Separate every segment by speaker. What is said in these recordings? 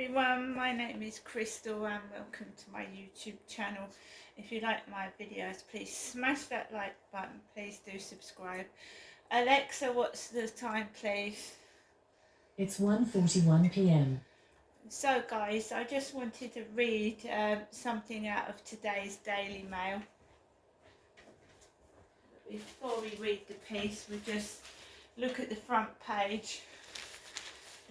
Speaker 1: everyone, my name is Crystal and welcome to my YouTube channel. If you like my videos, please smash that like button, please do subscribe. Alexa, what's the time please?
Speaker 2: It's 1:41 p.m.
Speaker 1: So guys, I just wanted to read something out of today's Daily Mail. Before we read the piece, we just look at the front page.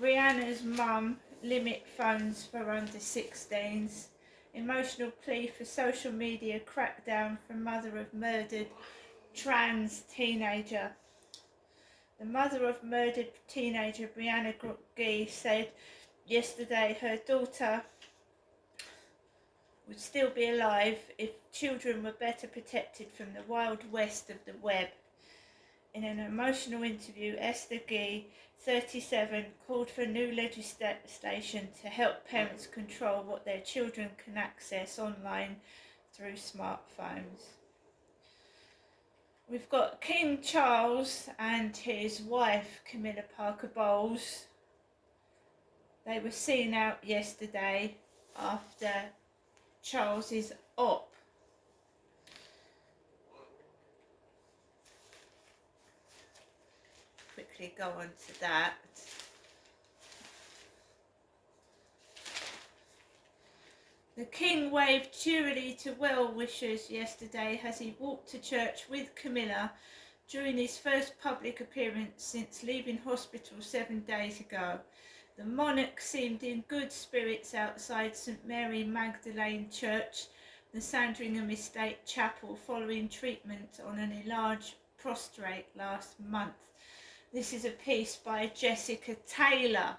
Speaker 1: Rihanna's mum, limit phones for under 16s. Emotional plea for social media crackdown from mother of murdered trans teenager. The mother of murdered teenager Brianna Ghey said yesterday her daughter would still be alive if children were better protected from the wild west of the web. In an emotional interview, Esther Ghey, 37, called for new legislation to help parents control what their children can access online through smartphones. We've got King Charles and his wife Camilla Parker Bowles. They were seen out yesterday after Charles's op. Quickly go on to that. The King waved cheerily to well-wishers yesterday as he walked to church with Camilla during his first public appearance since leaving hospital 7 days ago. The monarch seemed in good spirits outside St Mary Magdalene Church, the Sandringham Estate Chapel, following treatment on an enlarged prostate last month. This is a piece by Jessica Taylor.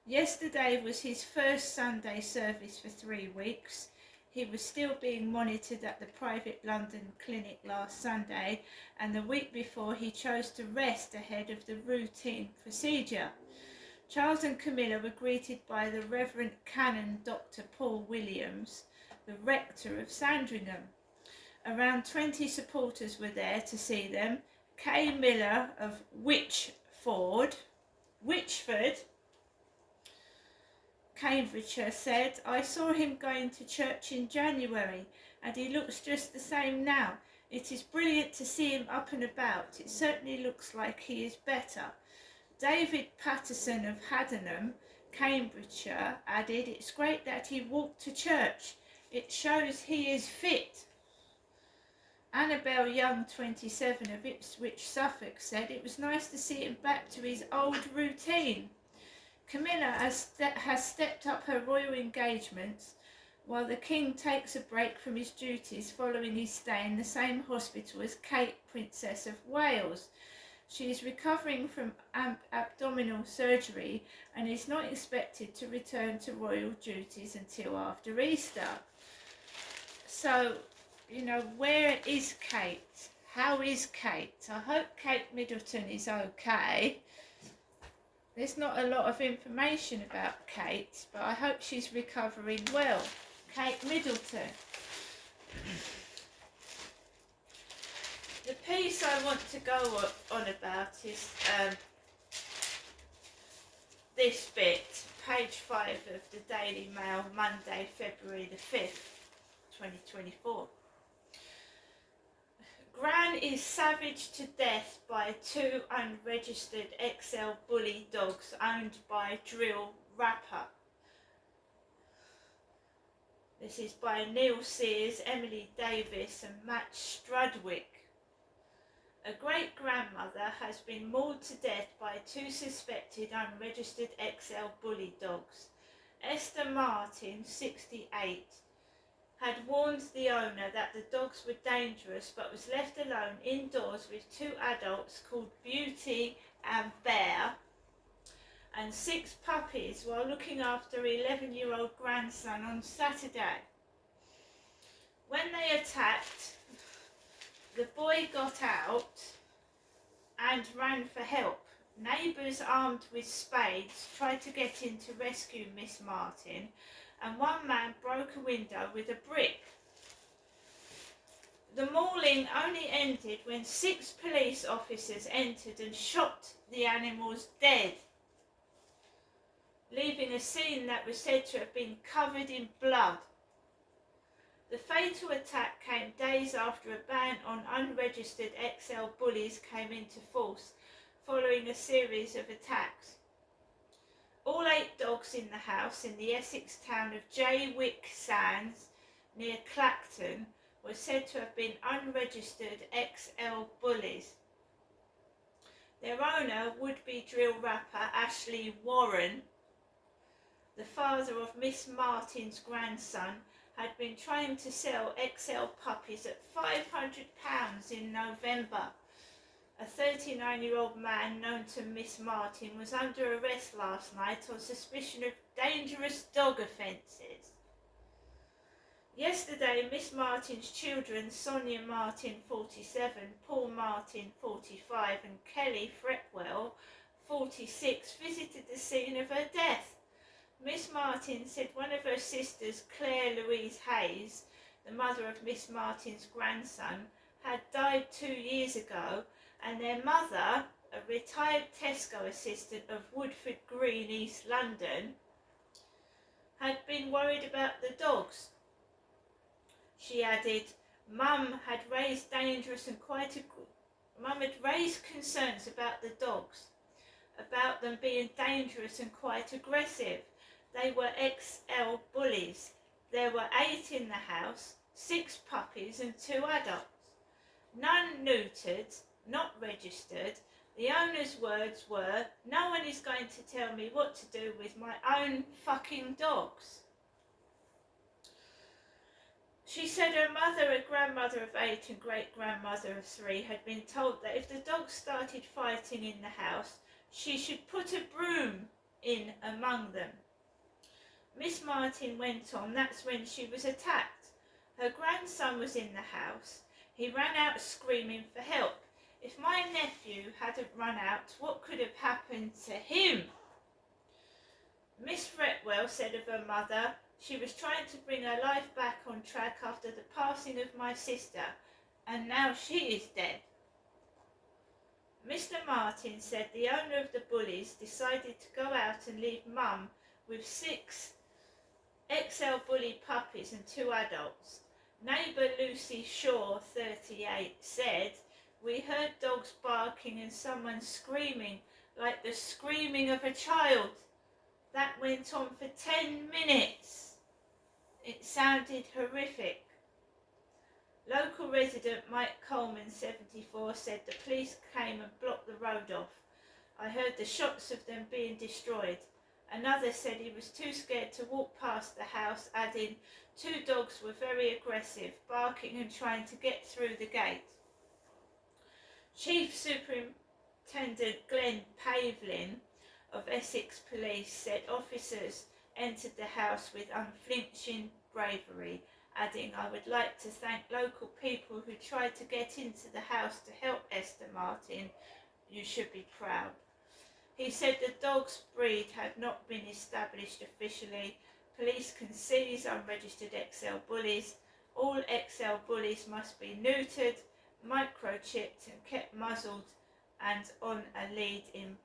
Speaker 1: Yesterday was his first Sunday service for 3 weeks. He was still being monitored at the private London clinic last Sunday, and the week before he chose to rest ahead of the routine procedure. Charles and Camilla were greeted by the Reverend Canon Dr. Paul Williams, the rector of Sandringham. Around 20 supporters were there to see them. Kay Miller of Wychford, Cambridgeshire said, "I saw him going to church in January and he looks just the same now. It is brilliant to see him up and about. It certainly looks like he is better." David Patterson of Haddenham, Cambridgeshire, added, "It's great that he walked to church. It shows he is fit." Annabel Young, 27, of Ipswich, Suffolk, said it was nice to see him back to his old routine. Camilla has stepped up her royal engagements while the King takes a break from his duties following his stay in the same hospital as Kate, Princess of Wales. She is recovering from abdominal surgery and is not expected to return to royal duties until after Easter. So, where is Kate? How is Kate? I hope Kate Middleton is okay. There's not a lot of information about Kate, but I hope she's recovering well. Kate Middleton. The piece I want to go on about is this bit, page 5 of the Daily Mail, Monday, February the 5th, 2024. Gran is savaged to death by 2 unregistered XL bully dogs owned by Drill Rapper. This is by Neil Sears, Emily Davis and Matt Strudwick. A great-grandmother has been mauled to death by 2 suspected unregistered XL bully dogs. Esther Martin, 68, had warned the owner that the dogs were dangerous but was left alone indoors with 2 adults called Beauty and Bear and 6 puppies while looking after her 11-year-old grandson on Saturday. When they attacked, the boy got out and ran for help. Neighbours armed with spades tried to get in to rescue Miss Martin, and one man broke a window with a brick. The mauling only ended when 6 police officers entered and shot the animals dead. leaving a scene that was said to have been covered in blood. The fatal attack came days after a ban on unregistered XL bullies came into force, following a series of attacks. All 8 dogs in the house in the Essex town of Jaywick Sands, near Clacton, were said to have been unregistered XL bullies. Their owner, would-be drill rapper Ashley Warren, the father of Miss Martin's grandson, had been trying to sell XL puppies at £500 in November. A 39-year-old man known to Miss Martin was under arrest last night on suspicion of dangerous dog offences. Yesterday, Miss Martin's children, Sonia Martin, 47, Paul Martin, 45, and Kelly Fretwell, 46, visited the scene of her death. Miss Martin said one of her sisters, Claire Louise Hayes, the mother of Miss Martin's grandson, had died 2 years ago, and their mother, a retired Tesco assistant of Woodford Green, East London, had been worried about the dogs. She added, Mum had raised concerns about the dogs, about them being dangerous and quite aggressive. They were XL bullies. There were 8 in the house, 6 puppies and 2 adults. None neutered, not registered. The owner's words were, no one is going to tell me what to do with my own fucking dogs. She said her mother, a grandmother of 8 and great-grandmother of 3, had been told that if the dogs started fighting in the house, she should put a broom in among them. Miss Martin went on, that's when she was attacked. Her grandson was in the house. He ran out screaming for help. If my nephew hadn't run out, what could have happened to him? Miss Fretwell said of her mother, she was trying to bring her life back on track after the passing of my sister, and now she is dead. Mr. Martin said the owner of the bullies decided to go out and leave Mum with 6 XL bully puppies and 2 adults. Neighbour Lucy Shaw, 38, said, we heard dogs barking and someone screaming like the screaming of a child. That went on for 10 minutes. It sounded horrific. Local resident Mike Coleman, 74, said the police came and blocked the road off. I heard the shots of them being destroyed. Another said he was too scared to walk past the house, adding, 2 dogs were very aggressive, barking and trying to get through the gate. Chief Superintendent Glenn Pavlin of Essex Police said officers entered the house with unflinching bravery, adding, I would like to thank local people who tried to get into the house to help Esther Martin. You should be proud. He said the dog's breed had not been established officially. Police can seize unregistered XL bullies. All XL bullies must be neutered, microchipped and kept muzzled and on a lead in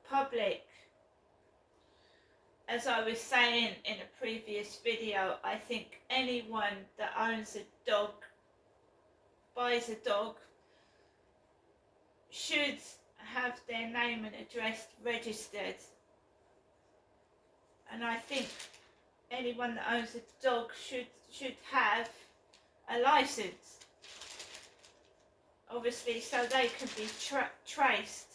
Speaker 1: public. As I was saying in a previous video, I think anyone that owns a dog, buys a dog, should have their name and address registered. And I think anyone that owns a dog should have a license, obviously, so they can be traced.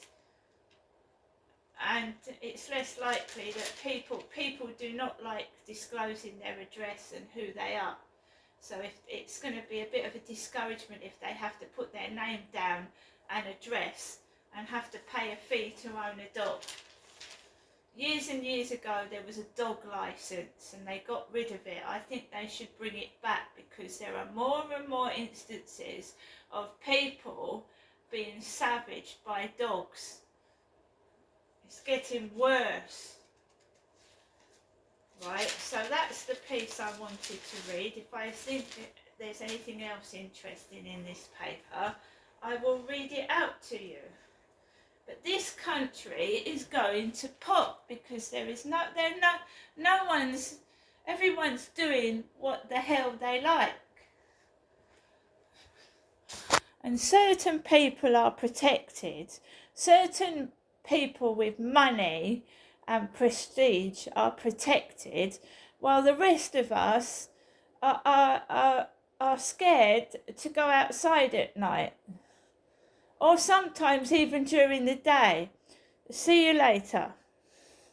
Speaker 1: And it's less likely that people do not like disclosing their address and who they are. So if it's going to be a bit of a discouragement if they have to put their name down and address and have to pay a fee to own a dog. Years and years ago there was a dog licence and they got rid of it. I think they should bring it back because there are more and more instances of people being savaged by dogs. It's getting worse. Right, so that's the piece I wanted to read. If I think there's anything else interesting in this paper, I will read it out to you. But this country is going to pot because everyone's doing what the hell they like. And certain people are protected. Certain people with money and prestige are protected, while the rest of us are scared to go outside at night, or sometimes even during the day. See you later.